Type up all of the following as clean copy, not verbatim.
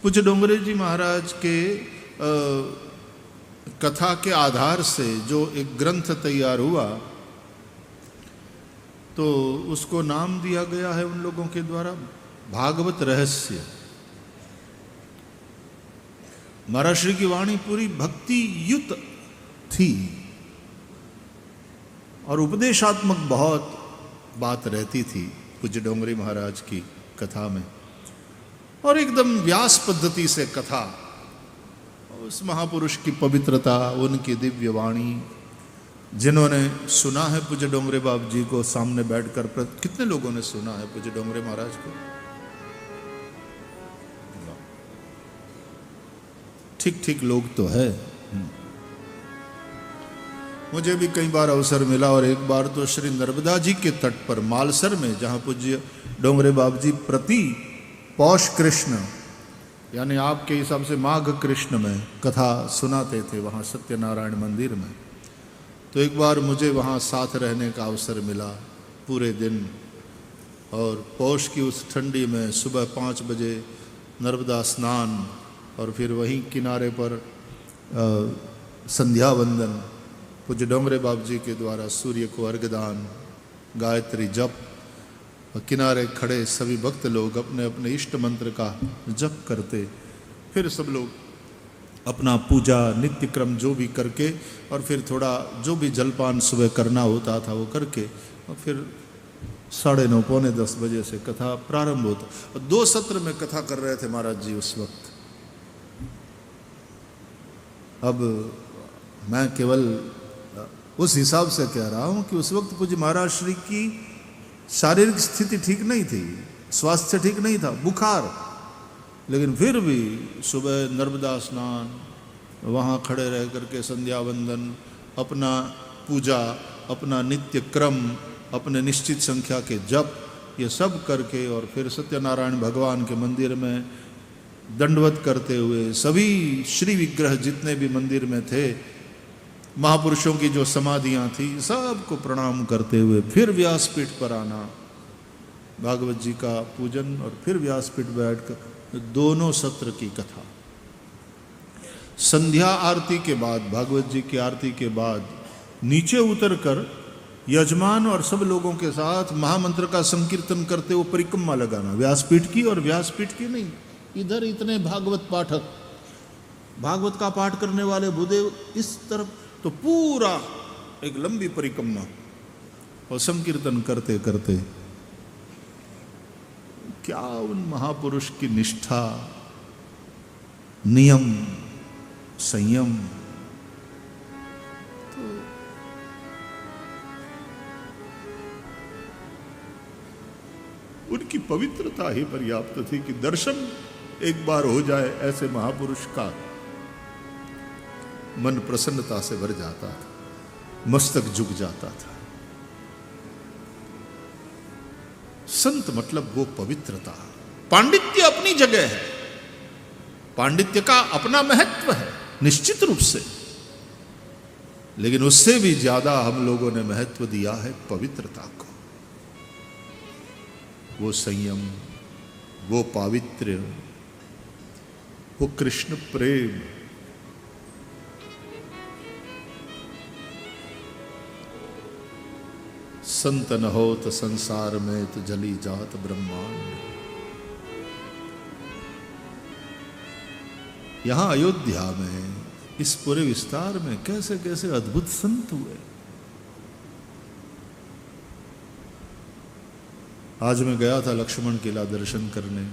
पूज्य डोंगरे जी महाराज के कथा के आधार से जो एक ग्रंथ तैयार हुआ तो उसको नाम दिया गया है उन लोगों के द्वारा भागवत रहस्य। महाराज श्री की वाणी पूरी भक्ति युक्त थी और उपदेशात्मक बहुत बात रहती थी पूज्य डोंगरे महाराज की कथा में, और एकदम व्यास पद्धति से कथा, उस महापुरुष की पवित्रता, उनकी दिव्य वाणी। जिन्होंने सुना है पूज्य डोंगरे बाबू जी को सामने बैठकर, कितने लोगों ने सुना है पूज्य डोंगरे महाराज को? ठीक ठीक लोग तो है। मुझे भी कई बार अवसर मिला, और एक बार तो श्री नर्मदा जी के तट पर मालसर में, जहाँ पूज्य डोंगरे बाबू जी प्रति पौष कृष्ण यानी आपके हिसाब से माघ कृष्ण में कथा सुनाते थे वहाँ सत्यनारायण मंदिर में। तो एक बार मुझे वहाँ साथ रहने का अवसर मिला पूरे दिन, और पौष की उस ठंडी में सुबह 5 बजे नर्मदा स्नान, और फिर वहीं किनारे पर संध्या वंदन, पूज्य डोंगरे बाबू जी के द्वारा सूर्य को अर्घदान, गायत्री जप, और किनारे खड़े सभी भक्त लोग अपने अपने इष्ट मंत्र का जप करते। फिर सब लोग अपना पूजा नित्य क्रम जो भी करके, और फिर थोड़ा जो भी जलपान सुबह करना होता था वो करके, और फिर 9:30 पौने 10 बजे से कथा प्रारंभ होता। और 2 सत्र में कथा कर रहे थे महाराज जी उस वक्त। अब मैं केवल उस हिसाब से कह रहा हूँ कि उस वक्त पूज्य महाराज श्री की शारीरिक स्थिति ठीक नहीं थी, स्वास्थ्य ठीक नहीं था, बुखार, लेकिन फिर भी सुबह नर्मदा स्नान, वहाँ खड़े रह करके संध्या वंदन, अपना पूजा, अपना नित्य क्रम, अपने निश्चित संख्या के जप, ये सब करके, और फिर सत्यनारायण भगवान के मंदिर में दंडवत करते हुए, सभी श्री विग्रह जितने भी मंदिर में थे, महापुरुषों की जो समाधियाँ थी, सबको प्रणाम करते हुए फिर व्यासपीठ पर आना, भागवत जी का पूजन, और फिर व्यासपीठ बैठकर दोनों सत्र की कथा। संध्या आरती के बाद, भागवत जी की आरती के बाद नीचे उतरकर यजमान और सब लोगों के साथ महामंत्र का संकीर्तन करते हुए परिक्रमा लगाना, व्यासपीठ की, और व्यासपीठ की नहीं, इधर इतने भागवत पाठक, भागवत का पाठ करने वाले भूदेव इस तरफ, तो पूरा एक लंबी परिक्रमा और संकीर्तन करते करते। क्या उन महापुरुष की निष्ठा, नियम, संयम, तो उनकी पवित्रता ही पर्याप्त थी कि दर्शन एक बार हो जाए ऐसे महापुरुष का, मन प्रसन्नता से भर जाता था, मस्तक झुक जाता था। संत मतलब वो पवित्रता। पांडित्य अपनी जगह है, पांडित्य का अपना महत्व है निश्चित रूप से, लेकिन उससे भी ज्यादा हम लोगों ने महत्व दिया है पवित्रता को। वो संयम, वो पावित्र्य, वो कृष्ण प्रेम। संत न हो तो संसार में तो जली जात ब्रह्मांड। यहां अयोध्या में इस पूरे विस्तार में कैसे कैसे अद्भुत संत हुए। आज मैं गया था लक्ष्मण किला दर्शन करने,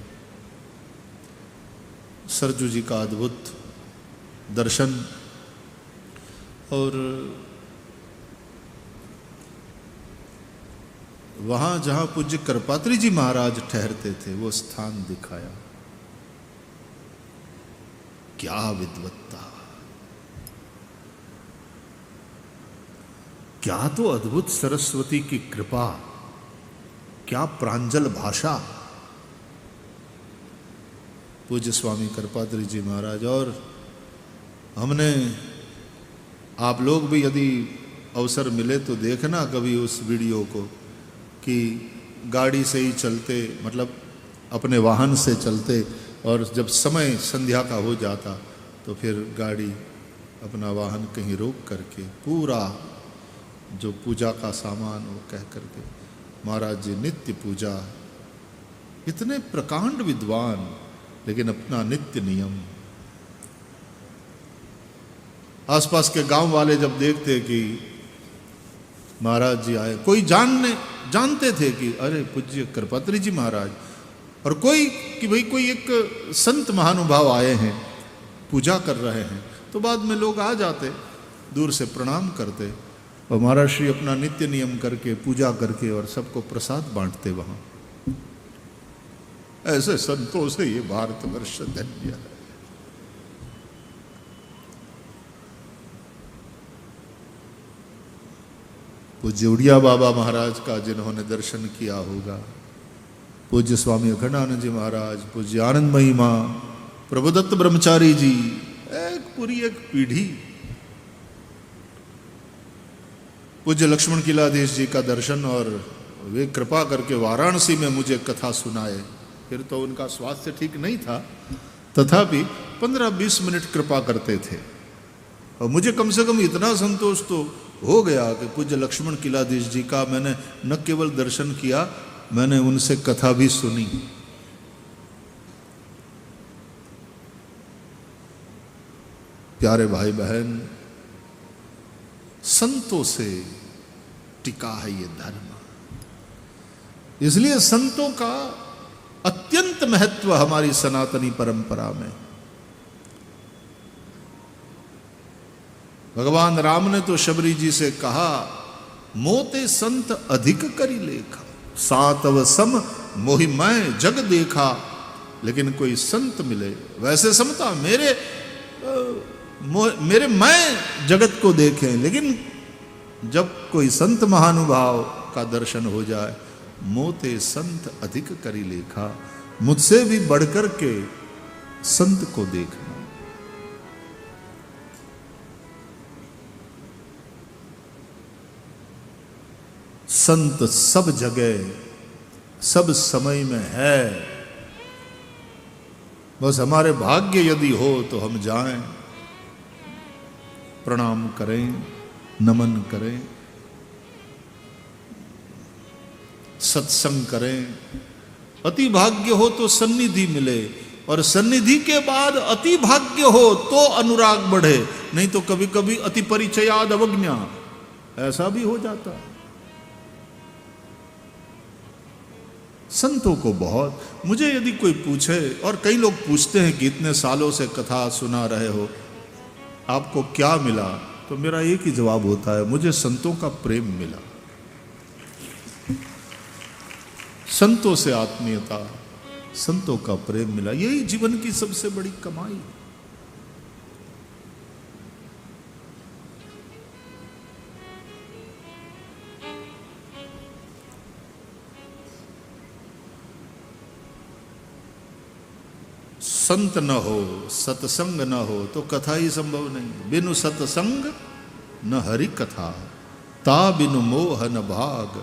सरजू जी का अद्भुत दर्शन, और वहां जहां पूज्य करपात्री जी महाराज ठहरते थे वो स्थान दिखाया। क्या विद्वत्ता, क्या तो अद्भुत सरस्वती की कृपा, क्या प्रांजल भाषा। पूज्य स्वामी करपात्री जी महाराज, और हमने, आप लोग भी यदि अवसर मिले तो देखना कभी उस वीडियो को, कि गाड़ी से ही चलते, मतलब अपने वाहन से चलते और जब समय संध्या का हो जाता तो फिर गाड़ी अपना वाहन कहीं रोक करके पूरा जो पूजा का सामान वो कह करके महाराज जी नित्य पूजा, इतने प्रकांड विद्वान लेकिन अपना नित्य नियम। आसपास के गांव वाले जब देखते कि महाराज जी आए, कोई जानते थे कि अरे पूज्य कृपात्री जी महाराज, और कोई कि भाई कोई एक संत महानुभाव आए हैं पूजा कर रहे हैं, तो बाद में लोग आ जाते दूर से प्रणाम करते और महाराज श्री अपना नित्य नियम करके पूजा करके और सबको प्रसाद बांटते वहां। ऐसे संतों से ये भारतवर्ष धन्य है। पूज्य उड़िया बाबा महाराज का जिन्होंने दर्शन किया होगा, पूज्य स्वामी अखंडानंद जी महाराज, पूज्य आनंदमयी माँ, प्रभुदत्त ब्रह्मचारी जी, पूरी एक पीढ़ी। पूज्य लक्ष्मण किलाधीश जी का दर्शन, और वे कृपा करके वाराणसी में मुझे कथा सुनाए। फिर तो उनका स्वास्थ्य ठीक नहीं था, तथापि 15-20 मिनट कृपा करते थे और मुझे कम से कम इतना संतोष तो हो गया कि पूज्य लक्ष्मण किलाधीश जी का मैंने न केवल दर्शन किया, मैंने उनसे कथा भी सुनी। प्यारे भाई बहन, संतों से टिका है ये धर्म, इसलिए संतों का अत्यंत महत्व हमारी सनातनी परंपरा में। भगवान राम ने तो शबरी जी से कहा, मोते संत अधिक करी लेखा, सातव सम मोहि मैं जग देखा। लेकिन कोई संत मिले वैसे समता मेरे मैं जगत को देखें, लेकिन जब कोई संत महानुभाव का दर्शन हो जाए, मोते संत अधिक करी लेखा, मुझसे भी बढ़कर के संत को देखना। संत सब जगह सब समय में है, बस हमारे भाग्य यदि हो तो हम जाएं, प्रणाम करें, नमन करें, सत्संग करें। अति भाग्य हो तो सन्निधि मिले, और सन्निधि के बाद अति भाग्य हो तो अनुराग बढ़े, नहीं तो कभी कभी अति परिचयाद अवज्ञा, ऐसा भी हो जाता। संतों को बहुत, मुझे यदि कोई पूछे, और कई लोग पूछते हैं कि इतने सालों से कथा सुना रहे हो, आपको क्या मिला, तो मेरा एक ही जवाब होता है, मुझे संतों का प्रेम मिला। संतों से आत्मीयता, संतों का प्रेम मिला, यही जीवन की सबसे बड़ी कमाई। संत न हो, सत्संग न हो तो कथा ही संभव नहीं। बिनु सत्संग न हरि कथा, ता बिनु मोह न भाग,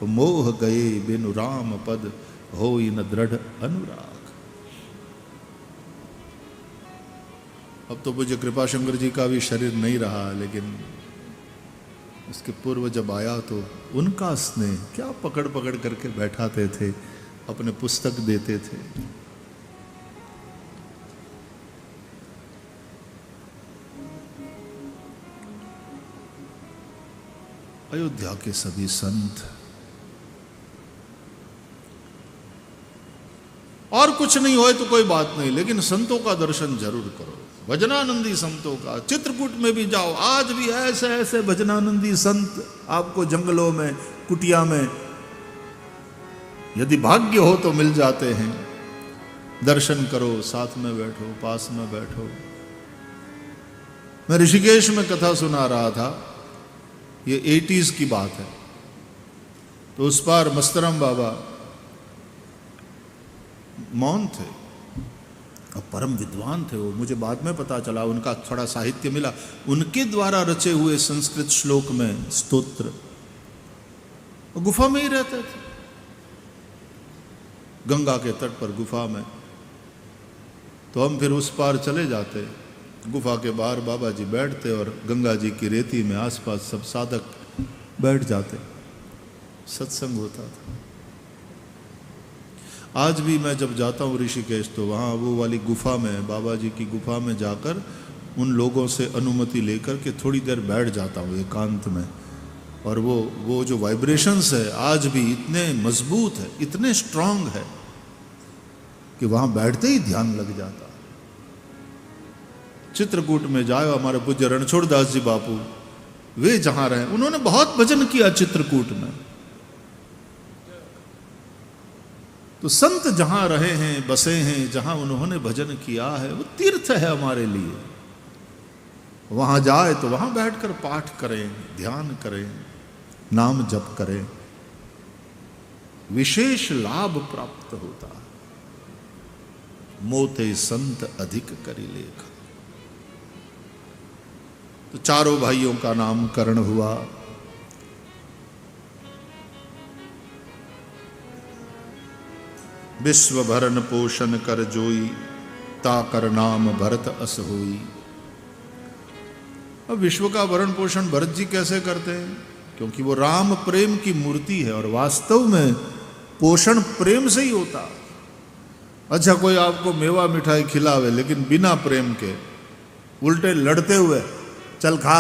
मोह गए बिनु राम पद, होई न दृढ़ अनुराग। अब तो पूज्य कृपाशंकर जी का भी शरीर नहीं रहा, लेकिन उसके पूर्व जब आया तो उनका स्नेह क्या पकड़ पकड़ करके बैठाते थे, अपने पुस्तक देते थे। अयोध्या के सभी संत, और कुछ नहीं होए तो कोई बात नहीं, लेकिन संतों का दर्शन जरूर करो। भजनानंदी संतों का, चित्रकूट में भी जाओ, आज भी ऐसे ऐसे भजनानंदी संत आपको जंगलों में, कुटिया में यदि भाग्य हो तो मिल जाते हैं। दर्शन करो, साथ में बैठो, पास में बैठो। मैं ऋषिकेश में कथा सुना रहा था, ये 80s की बात है, तो उस पार मस्तराम बाबा मौन थे और परम विद्वान थे वो। मुझे बाद में पता चला, उनका थोड़ा साहित्य मिला, उनके द्वारा रचे हुए संस्कृत श्लोक में स्तोत्र, गुफा में ही रहते थे, गंगा के तट पर गुफा में। तो हम फिर उस पार चले जाते, गुफा के बाहर बाबा जी बैठते और गंगा जी की रेती में आसपास सब साधक बैठ जाते, सत्संग होता था। आज भी मैं जब जाता हूँ ऋषिकेश तो वहाँ वो वाली गुफा में, बाबा जी की गुफा में जाकर उन लोगों से अनुमति लेकर के थोड़ी देर बैठ जाता हूँ एकांत में, और वो जो वाइब्रेशंस है आज भी इतने मजबूत है, इतने स्ट्रांग है कि वहाँ बैठते ही ध्यान लग जाता। चित्रकूट में जाओ, हमारे पूज्य रणछोड़ दास जी बापू वे जहाँ रहे, उन्होंने बहुत भजन किया चित्रकूट में। तो संत जहां रहे हैं, बसे हैं, जहां उन्होंने भजन किया है, वो तीर्थ है हमारे लिए। वहां जाए तो वहां बैठकर पाठ करें, ध्यान करें, नाम जप करें, विशेष लाभ प्राप्त होता है। मोते संत अधिक करी लेख। तो चारों भाइयों का नामकरण हुआ। विश्व भरन पोषण कर जोई, ताकर नाम भरत अस होई। अब विश्व का भरण पोषण भरत जी कैसे करते हैं? क्योंकि वो राम प्रेम की मूर्ति है और वास्तव में पोषण प्रेम से ही होता। अच्छा, कोई आपको मेवा मिठाई खिलावे लेकिन बिना प्रेम के, उल्टे लड़ते हुए, चल खा,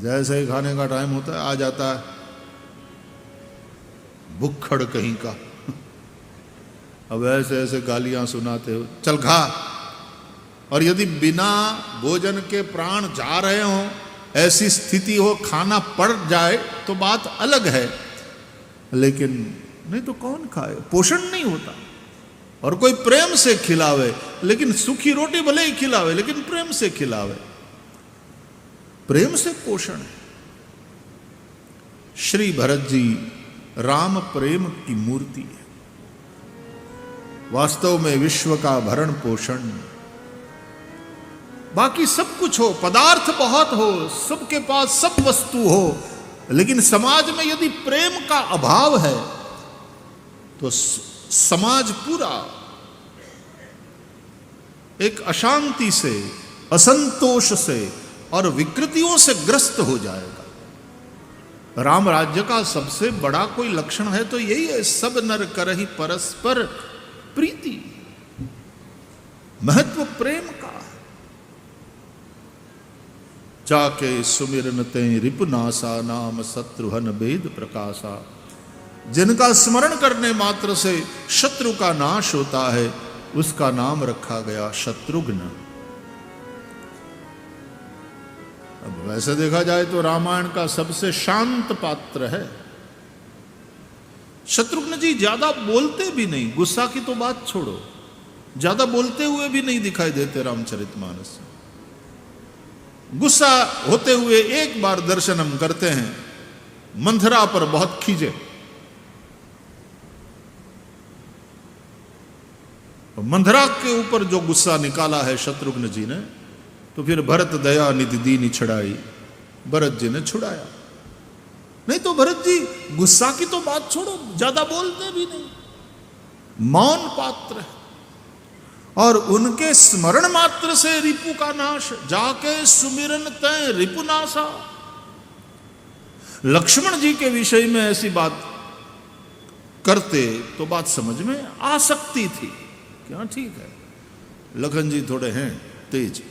जैसे ही खाने का टाइम होता है आ जाता है भुक्खड़ कहीं का। अब ऐसे ऐसे गालियां सुनाते हो, चल खा। और यदि बिना भोजन के प्राण जा रहे हो, ऐसी स्थिति हो, खाना पड़ जाए तो बात अलग है, लेकिन नहीं तो कौन खाए? पोषण नहीं होता। और कोई प्रेम से खिलावे, लेकिन सूखी रोटी भले ही खिलावे लेकिन प्रेम से खिलावे, प्रेम से पोषण है। श्री भरत जी राम प्रेम की मूर्ति है। वास्तव में विश्व का भरण पोषण, बाकी सब कुछ हो, पदार्थ बहुत हो, सबके पास सब वस्तु हो, लेकिन समाज में यदि प्रेम का अभाव है तो समाज पूरा एक अशांति से, असंतोष से और विकृतियों से ग्रस्त हो जाएगा। राम राज्य का सबसे बड़ा कोई लक्षण है तो यही है, सब नर करहि परस्पर प्रीति। महत्व प्रेम का। जाके सुमिरन ते रिपुनासा, नाम शत्रुहन भेद प्रकाशा। जिनका स्मरण करने मात्र से शत्रु का नाश होता है, उसका नाम रखा गया शत्रुघ्न। अब वैसे देखा जाए तो रामायण का सबसे शांत पात्र है शत्रुघ्न जी। ज्यादा बोलते भी नहीं, गुस्सा की तो बात छोड़ो, ज्यादा बोलते हुए भी नहीं दिखाई देते रामचरितमानस। गुस्सा होते हुए एक बार दर्शन हम करते हैं, मंथरा पर बहुत खींचे, मंथरा के ऊपर जो गुस्सा निकाला है शत्रुघ्न जी ने, तो फिर भरत दया निधि दीनी छड़ाई, भरत जी ने छुड़ाया। नहीं तो भरत जी गुस्सा की तो बात छोड़ो, ज्यादा बोलते भी नहीं, मौन पात्र है। और उनके स्मरण मात्र से रिपु का नाश, जाके सुमिरन तय रिपुनाशा। लक्ष्मण जी के विषय में ऐसी बात करते तो बात समझ में आ सकती थी, क्या ठीक है, लखन जी थोड़े हैं तेज,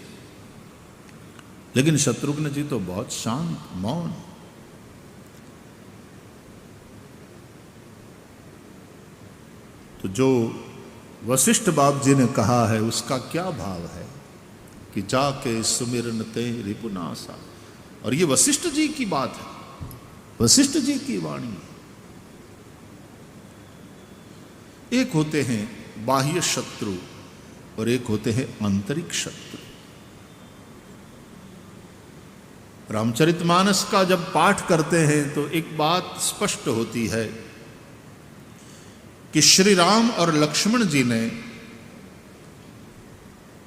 लेकिन शत्रुघ्न जी तो बहुत शांत, मौन। तो जो वशिष्ठ बाप जी ने कहा है उसका क्या भाव है कि जाके सुमिरन ते रिपुनासा। और ये वशिष्ठ जी की बात है, वशिष्ठ जी की वाणी है। एक होते हैं बाह्य शत्रु और एक होते हैं आंतरिक शत्रु। रामचरितमानस का जब पाठ करते हैं तो एक बात स्पष्ट होती है कि श्री राम और लक्ष्मण जी ने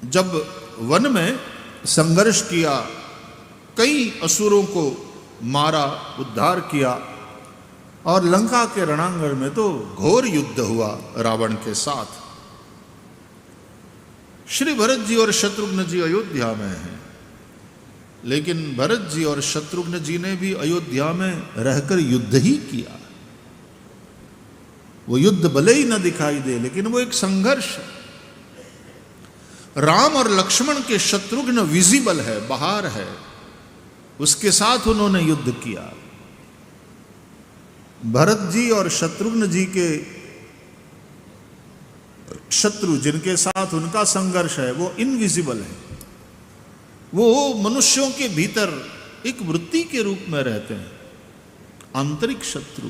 जब वन में संघर्ष किया, कई असुरों को मारा, उद्धार किया, और लंका के रणांगण में तो घोर युद्ध हुआ रावण के साथ। श्री भरत जी और शत्रुघ्न जी अयोध्या में हैं, लेकिन भरत जी और शत्रुघ्न जी ने भी अयोध्या में रहकर युद्ध ही किया। वो युद्ध भले ही न दिखाई दे, लेकिन वो एक संघर्ष है। राम और लक्ष्मण के शत्रुघ्न विजिबल है, बाहर है, उसके साथ उन्होंने युद्ध किया। भरत जी और शत्रुघ्न जी के शत्रु जिनके साथ उनका संघर्ष है वो इनविजिबल है, वो मनुष्यों के भीतर एक वृत्ति के रूप में रहते हैं, आंतरिक शत्रु।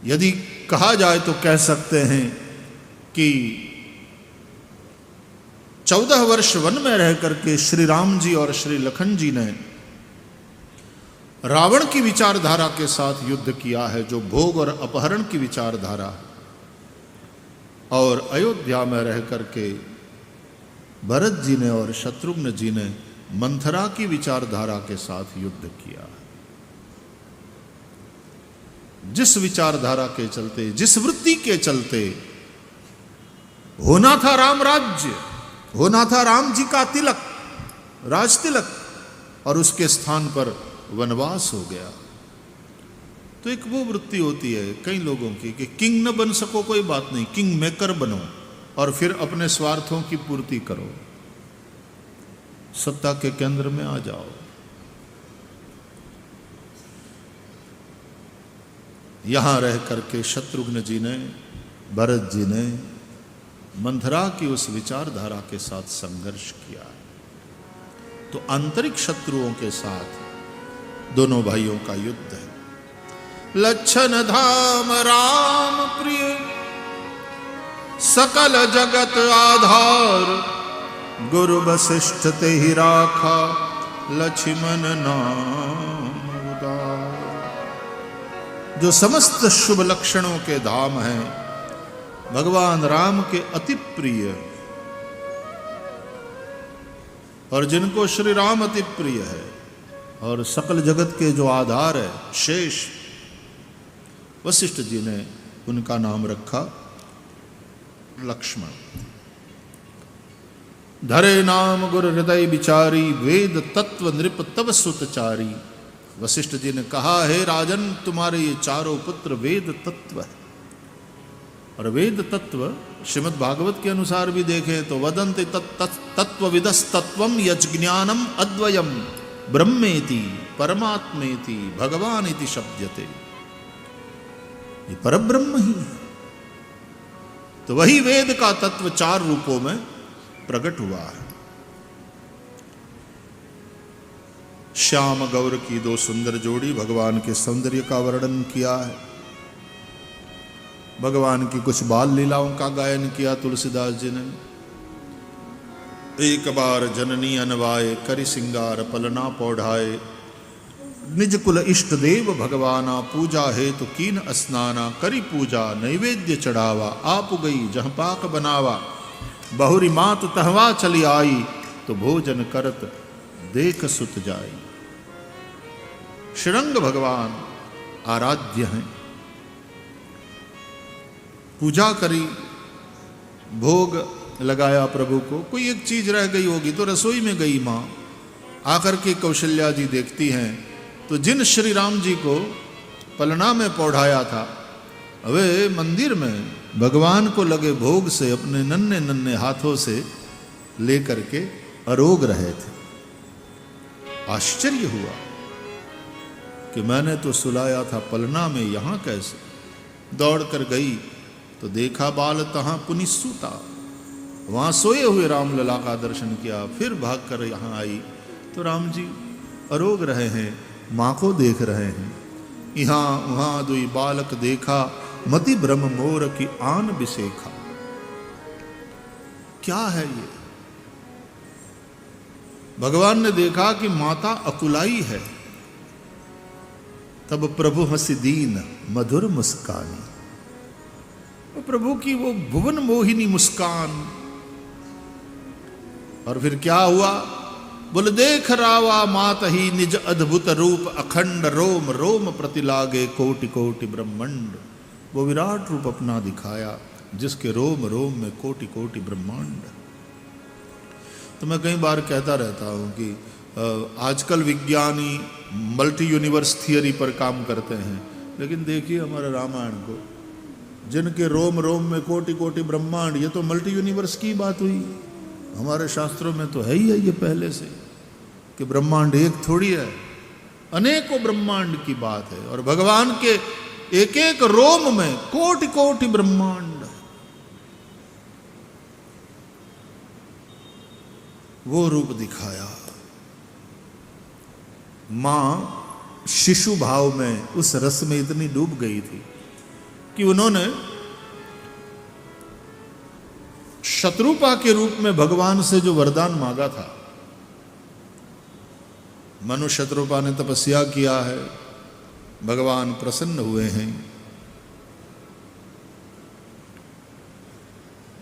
यदि कहा जाए तो कह सकते हैं कि 14 वर्ष वन में रह करके श्री राम जी और श्री लखन जी ने रावण की विचारधारा के साथ युद्ध किया है, जो भोग और अपहरण की विचारधारा है, और अयोध्या में रह करके भरत जी ने और शत्रुघ्न जी ने मंथरा की विचारधारा के साथ युद्ध किया। जिस विचारधारा के चलते, जिस वृत्ति के चलते होना था राम राज्य, होना था राम जी का तिलक, राज तिलक, और उसके स्थान पर वनवास हो गया। तो एक वो वृत्ति होती है कई लोगों की कि किंग न बन सको कोई बात नहीं, किंग मेकर बनो और फिर अपने स्वार्थों की पूर्ति करो, सत्ता के केंद्र में आ जाओ। यहां रह करके शत्रुघ्न जी ने, भरत जी ने मंथरा की उस विचारधारा के साथ संघर्ष किया। तो आंतरिक शत्रुओं के साथ दोनों भाइयों का युद्ध है। लक्षण धाम राम प्रिय, सकल जगत आधार, गुरु वशिष्ठ ते ही राखा, लक्ष्मण नाम उदार। जो समस्त शुभ लक्षणों के धाम हैं, भगवान राम के अति प्रिय, और जिनको श्री राम अति प्रिय है, और सकल जगत के जो आधार है, शेष, वशिष्ठ जी ने उनका नाम रखा लक्ष्मण। धरे नाम गुरु हृदय विचारी, वेद तत्व नृप तव सुतचारी। वशिष्ठ जी ने कहा, हे राजन, तुम्हारे ये चारों पुत्र वेद तत्व है। और वेद तत्व श्रीमद् भागवत के अनुसार भी देखें तो वदन्ति तत्त्वविदस्तत्वं यज्ञानम अद्वयम ब्रह्मेति परमात्मेति भगवान इति शब्दते। ये परब्रह्म ही है। तो वही वेद का तत्व 4 रूपों में प्रकट हुआ है। श्याम गौर की 2 सुंदर जोड़ी भगवान के सौंदर्य का वर्णन किया है। भगवान की कुछ बाल लीलाओं का गायन किया तुलसीदास जी ने। एक बार जननी अनवाए, करि सिंगार पलना पौढ़ाए, निज कुल इष्ट देव भगवाना, पूजा हेतु कीन स्नाना, करी पूजा नैवेद्य चढ़ावा, आप गई जहाँ पाक बनावा, बहुरी मात तहवा चली आई, तो भोजन करत देख सुत जाई। श्रीरंग भगवान आराध्य हैं। पूजा करी, भोग लगाया प्रभु को। कोई एक चीज रह गई होगी तो रसोई में गई माँ, आकर के कौशल्या जी देखती हैं तो जिन श्री राम जी को पलना में पौढ़ाया था, वे मंदिर में भगवान को लगे भोग से अपने नन्हे नन्हे हाथों से लेकर के अरोग रहे थे। आश्चर्य हुआ कि मैंने तो सुलाया था पलना में, यहाँ कैसे? दौड़ कर गई तो देखा बाल तहाँ पुनि सूता, वहाँ सोए हुए रामलला का दर्शन किया। फिर भागकर यहाँ आई तो राम जी अरोग रहे हैं, माँ को देख रहे हैं। यहाँ वहाँ दुई बालक देखा, मति ब्रह्म मोर की आन बिसेखा। क्या है ये? भगवान ने देखा कि माता अकुलाई है, तब प्रभु हंसी दीन मधुर मुस्कानी। प्रभु की वो भुवन मोहिनी मुस्कान। और फिर क्या हुआ? बोले देख रावा मात ही निज अद्भुत रूप, अखंड रोम रोम प्रतिलागे कोटि कोटि ब्रह्मंड। वो विराट रूप अपना दिखाया, जिसके रोम रोम में कोटि कोटि ब्रह्मांड। तो मैं कई बार कहता रहता हूँ कि आजकल विज्ञानी मल्टी यूनिवर्स थियरी पर काम करते हैं, लेकिन देखिए हमारे रामायण को, जिनके रोम रोम में कोटि कोटि ब्रह्मांड, ये तो मल्टी यूनिवर्स की बात हुई। हमारे शास्त्रों में तो है ही है ये पहले से कि ब्रह्मांड एक थोड़ी है, अनेकों ब्रह्मांड की बात है। और भगवान के एक एक रोम में कोटि कोटि ब्रह्मांड। वो रूप दिखाया। मां शिशु भाव में उस रस में इतनी डूब गई थी कि उन्होंने शत्रुपा के रूप में भगवान से जो वरदान मांगा था, मनु शत्रुपा ने तपस्या किया है, भगवान प्रसन्न हुए हैं।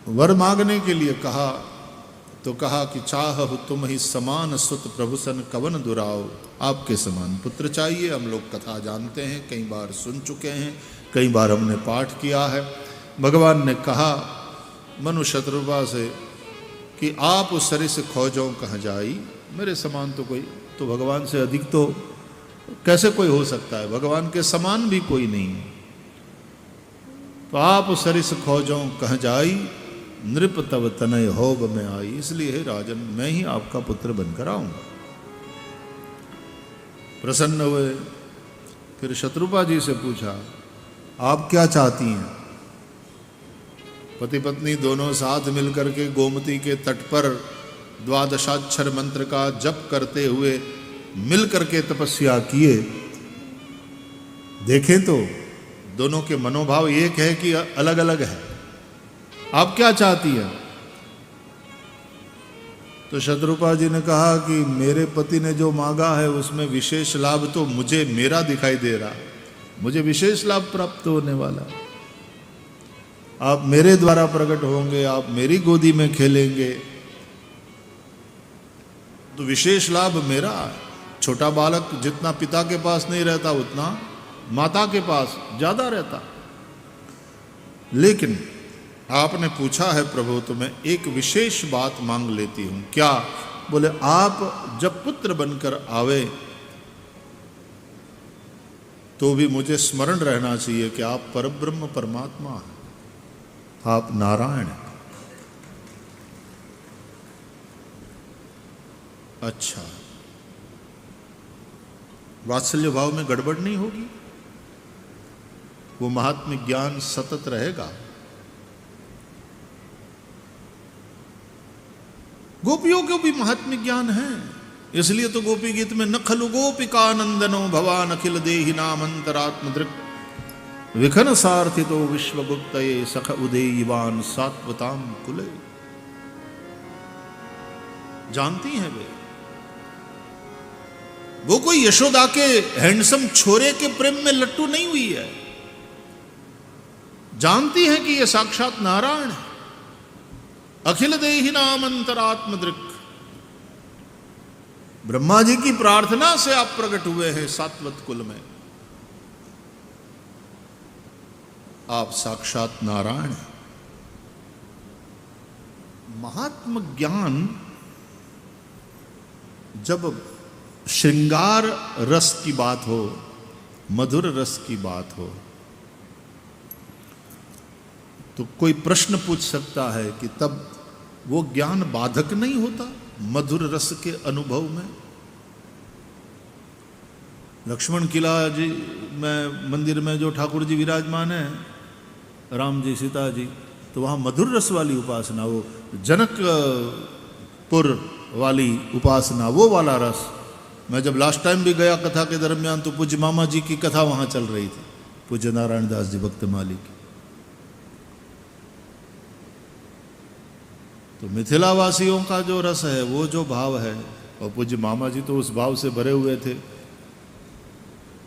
वर मांगने के लिए कहा तो कहा कि चाहहु तुम ही समान सुत प्रभु सन कवन दुराओ। आपके समान पुत्र चाहिए। हम लोग कथा जानते हैं, कई बार सुन चुके हैं, कई बार हमने पाठ किया है। भगवान ने कहा मनु शत्रुपा से कि आप उस सरिस खोजों कहाँ जाई, मेरे समान तो कोई, तो भगवान से अधिक तो कैसे कोई हो सकता है, भगवान के समान भी कोई नहीं। तो आप उस सरिस खोजों कहाँ जाई, नृप तव तनय होब में आई। इसलिए हे राजन, मैं ही आपका पुत्र बनकर आऊंगा। प्रसन्न हुए। फिर शत्रुपा जी से पूछा आप क्या चाहती हैं। पति पत्नी दोनों साथ मिलकर के गोमती के तट पर द्वादशाक्षर मंत्र का जप करते हुए मिलकर के तपस्या किए। देखें तो दोनों के मनोभाव एक है कि अलग अलग है। आप क्या चाहती हैं? तो शत्रुपा जी ने कहा कि मेरे पति ने जो मांगा है उसमें विशेष लाभ तो मुझे मेरा दिखाई दे रहा, मुझे विशेष लाभ प्राप्त होने वाला। आप मेरे द्वारा प्रकट होंगे, आप मेरी गोदी में खेलेंगे, तो विशेष लाभ मेरा। छोटा बालक जितना पिता के पास नहीं रहता उतना माता के पास ज्यादा रहता। लेकिन आपने पूछा है प्रभु, तो मैं एक विशेष बात मांग लेती हूं। क्या? बोले आप जब पुत्र बनकर आवे तो भी मुझे स्मरण रहना चाहिए कि आप परब्रह्म परमात्मा हैं, आप नारायण हैं। अच्छा, वात्सल्य भाव में गड़बड़ नहीं होगी, वो महात्म्य ज्ञान सतत रहेगा। गोपियों को भी महात्म्य ज्ञान है, इसलिए तो गोपी गीत में न खलु गोपिका नंदनो भवान अखिल देहि नामंतरात्म दृक् विखन सार्थितो विश्वगुप्तये सख उदेयवान सात्वताम कुले। जानती हैं वो कोई यशोदा के हैंडसम छोरे के प्रेम में लट्टू नहीं हुई है। जानती हैं कि ये साक्षात नारायण है, अखिल देहि नाम अंतरात्म दृक्। ब्रह्मा जी की प्रार्थना से आप प्रकट हुए हैं सात्वत कुल में, आप साक्षात नारायण हैं। महात्म ज्ञान जब श्रृंगार रस की बात हो, मधुर रस की बात हो, तो कोई प्रश्न पूछ सकता है कि तब वो ज्ञान बाधक नहीं होता मधुर रस के अनुभव में? लक्ष्मण किला जी में मंदिर में जो ठाकुर जी विराजमान है, राम जी सीता जी, तो वहाँ मधुर रस वाली उपासना, वो जनकपुर वाली उपासना, वो वाला रस। मैं जब लास्ट टाइम भी गया कथा के दरमियान तो पूज्य मामा जी की कथा वहाँ चल रही थी, पूज्य नारायण दास जी भक्त माली की। तो मिथिला वासियों का जो रस है, वो जो भाव है, और पूज्य मामा जी तो उस भाव से भरे हुए थे,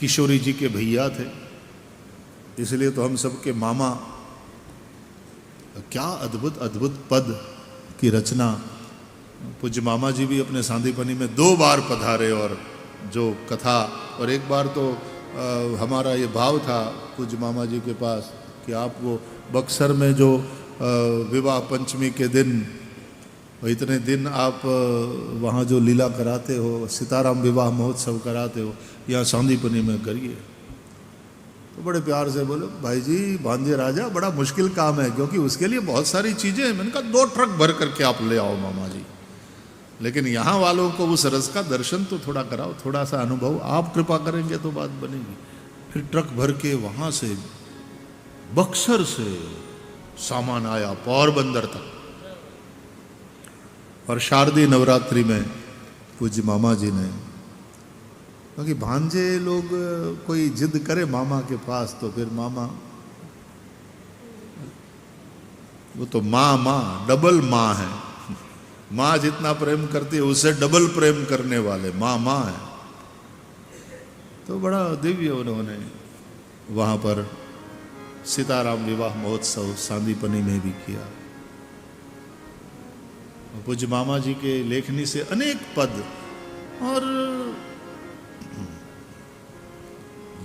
किशोरी जी के भैया थे, इसलिए तो हम सबके मामा। क्या अद्भुत अद्भुत पद की रचना। पूज्य मामा जी भी अपने सांदीपनी में 2 बार पधारे, और जो कथा, और एक बार तो हमारा ये भाव था पूज्य मामा जी के पास कि आप वो बक्सर में जो विवाह पंचमी के दिन, इतने दिन आप वहाँ जो लीला कराते हो, सीताराम विवाह महोत्सव कराते हो, यहाँ सांदीपनी में करिए। तो बड़े प्यार से बोले, भाई जी भांजे राजा बड़ा मुश्किल काम है, क्योंकि उसके लिए बहुत सारी चीज़ें हैं। मैंने कहा 2 ट्रक भर करके आप ले आओ मामा जी, लेकिन यहाँ वालों को उस रस का दर्शन तो थोड़ा कराओ, थोड़ा सा अनुभव, आप कृपा करेंगे तो बात बनेगी। फिर ट्रक भर के वहाँ से बक्सर से सामान आया पोरबंदर तक। और शारदीय नवरात्रि में पूज्य मामा जी ने, क्योंकि भांजे लोग कोई जिद करे मामा के पास तो फिर मामा, वो तो माँ डबल माँ है, माँ जितना प्रेम करती है उससे डबल प्रेम करने वाले माँ है। तो बड़ा दिव्य उन्होंने वहाँ पर सीताराम विवाह महोत्सव सांदीपनी में भी किया। पूज्य मामा जी के लेखनी से अनेक पद, और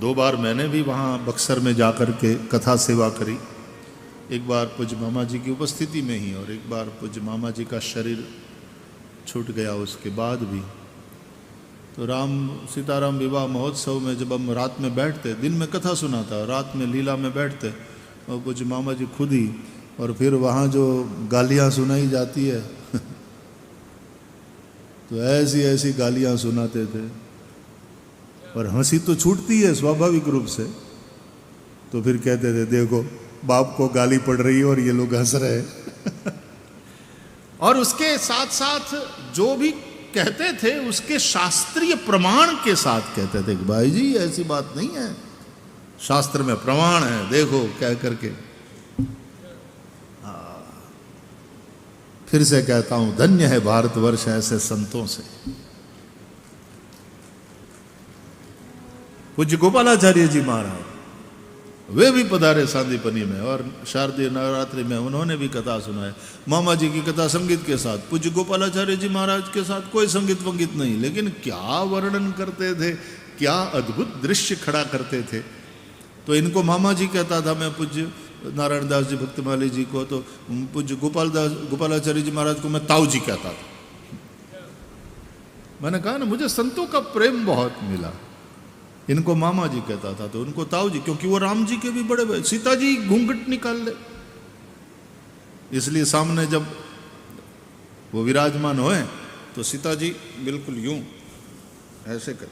2 बार मैंने भी वहाँ बक्सर में जाकर के कथा सेवा करी। एक बार पूज्य मामा जी की उपस्थिति में ही, और एक बार पूज्य मामा जी का शरीर छूट गया उसके बाद भी। तो सीताराम विवाह महोत्सव में जब हम रात में बैठते, दिन में कथा सुनाता, रात में लीला में बैठते, और पूज्य मामा जी खुद ही, और फिर वहाँ जो गालियाँ सुनाई जाती है तो ऐसी ऐसी गालियाँ सुनाते थे, और हंसी तो छूटती है स्वाभाविक रूप से। तो फिर कहते थे, देखो बाप को गाली पड़ रही है और ये लोग हंस रहे हैं। और उसके साथ साथ जो भी कहते थे उसके शास्त्रीय प्रमाण के साथ कहते थे कि भाई जी ऐसी बात नहीं है, शास्त्र में प्रमाण है, देखो कह करके। फिर से कहता हूं, धन्य है भारतवर्ष ऐसे संतों से। पूज्य गोपालाचार्य जी महाराज, वे भी पधारे सांदीपनी में, और शारदीय नवरात्रि में उन्होंने भी कथा सुनाई। मामा जी की कथा संगीत के साथ, पूज्य गोपालाचार्य जी महाराज के साथ कोई संगीत वंगीत नहीं, लेकिन क्या वर्णन करते थे, क्या अद्भुत दृश्य खड़ा करते थे। तो इनको मामा जी कहता था, मैं पूज्य नारायण दास जी भक्तमाली जी को, तो पूज्य गोपालाचार्य जी महाराज को मैं ताऊ जी कहता था। मैंने कहा ना, मुझे संतों का प्रेम बहुत मिला। इनको मामा जी कहता था, तो उनको ताऊ जी, क्योंकि वो राम जी के भी बड़े भाई। सीता जी घूंघट निकाल ले, इसलिए सामने जब वो विराजमान होए तो सीता जी बिल्कुल यूं ऐसे कर,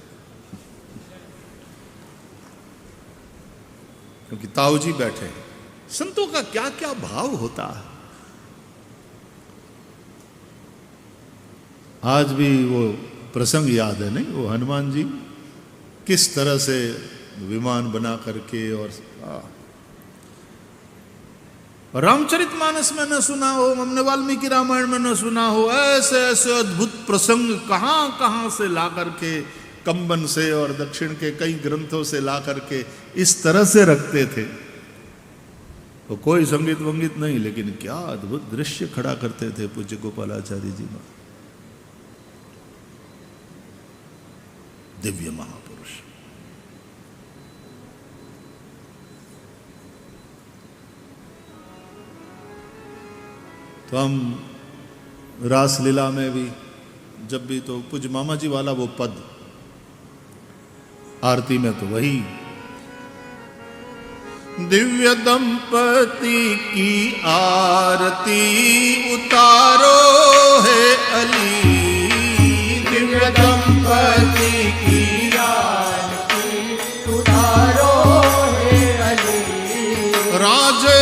क्योंकि ताऊ जी बैठे हैं। संतों का क्या क्या भाव होता है। आज भी वो प्रसंग याद है, नहीं, वो हनुमान जी किस तरह से विमान बना करके, और रामचरितमानस में न सुना हो, हमने वाल्मीकि रामायण में न सुना हो, ऐसे ऐसे अद्भुत प्रसंग कहां कहां से ला करके, कंबन से और दक्षिण के कई ग्रंथों से ला करके इस तरह से रखते थे। तो कोई संगीत वंगीत नहीं, लेकिन क्या अद्भुत दृश्य खड़ा करते थे पूज्य गोपालाचार्य जी में। दिव्य महापुरुष। तो हम रासलीला में भी जब भी, तो पूज्य मामा जी वाला वो पद, आरती में तो वही, दिव्य दंपति की आरती उतारो है अली, दिव्य दंपति की आरती उतारो है अली, राजे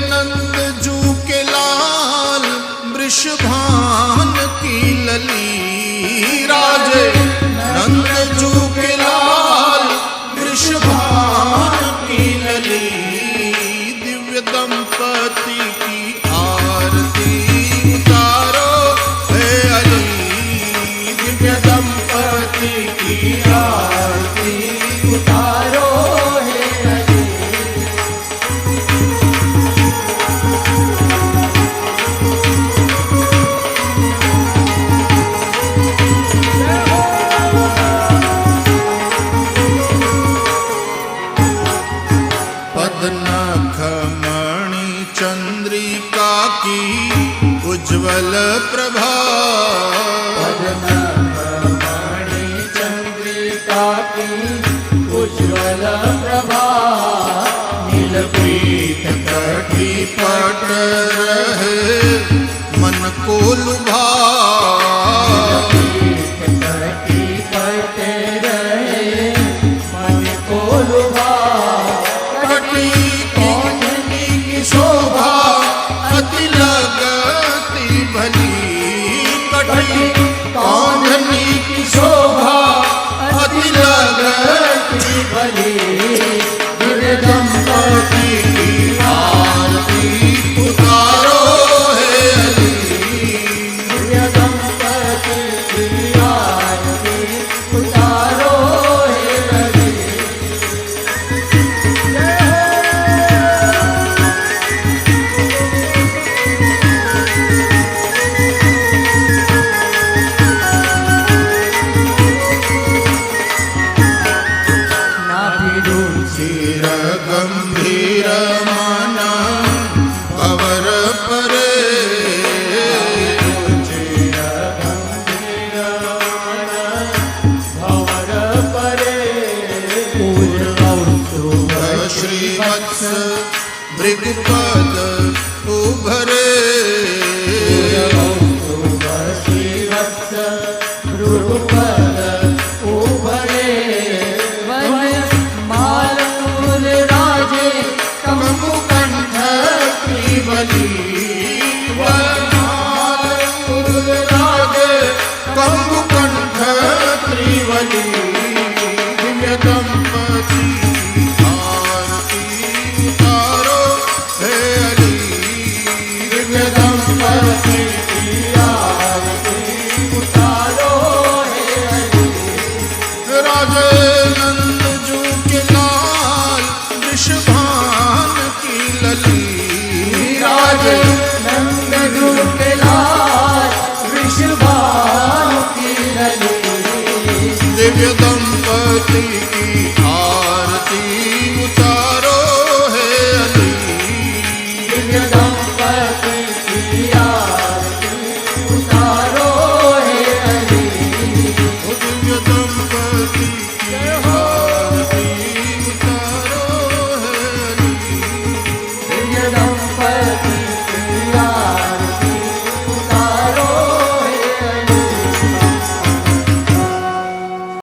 नंद जू के लाल वृषभान की लली, राजे नंद जू के लाल वृषभान की लली, दिव्य दंपति की आरती उतारो उज्ज्वल प्रभा पद्ममणि चंद्रिका की उज्ज्वल प्रभा नीलपीत कटी पट रहे मन को लुभा कटी पट रहे मन को लुभा कटी कौंधनी की शोभा अति लगती भली कटी कौंधनी की शोभा अति लगती भली दिव्य दंपति की आरती उतारो है अली दिव्य दंपति की आरती उतारो हे हरि। चिर गंभीर मन अवर परे भंवर परे श्रीवत्स भृगपद उभरे श्रीवत्स भृगपद उभरे मालूर राजे कंबुकंठ त्रिवली मालूर राजे कंबुकंठ त्रिवली दिव्य दंपति आरती उतारो हे अली दिव्य दंपति की आरती उतारो हे हरि। राजे नंद जू के लाल वृषभान की लली राजे नंद के लाल वृषभानु की लली दिव्य दंपति की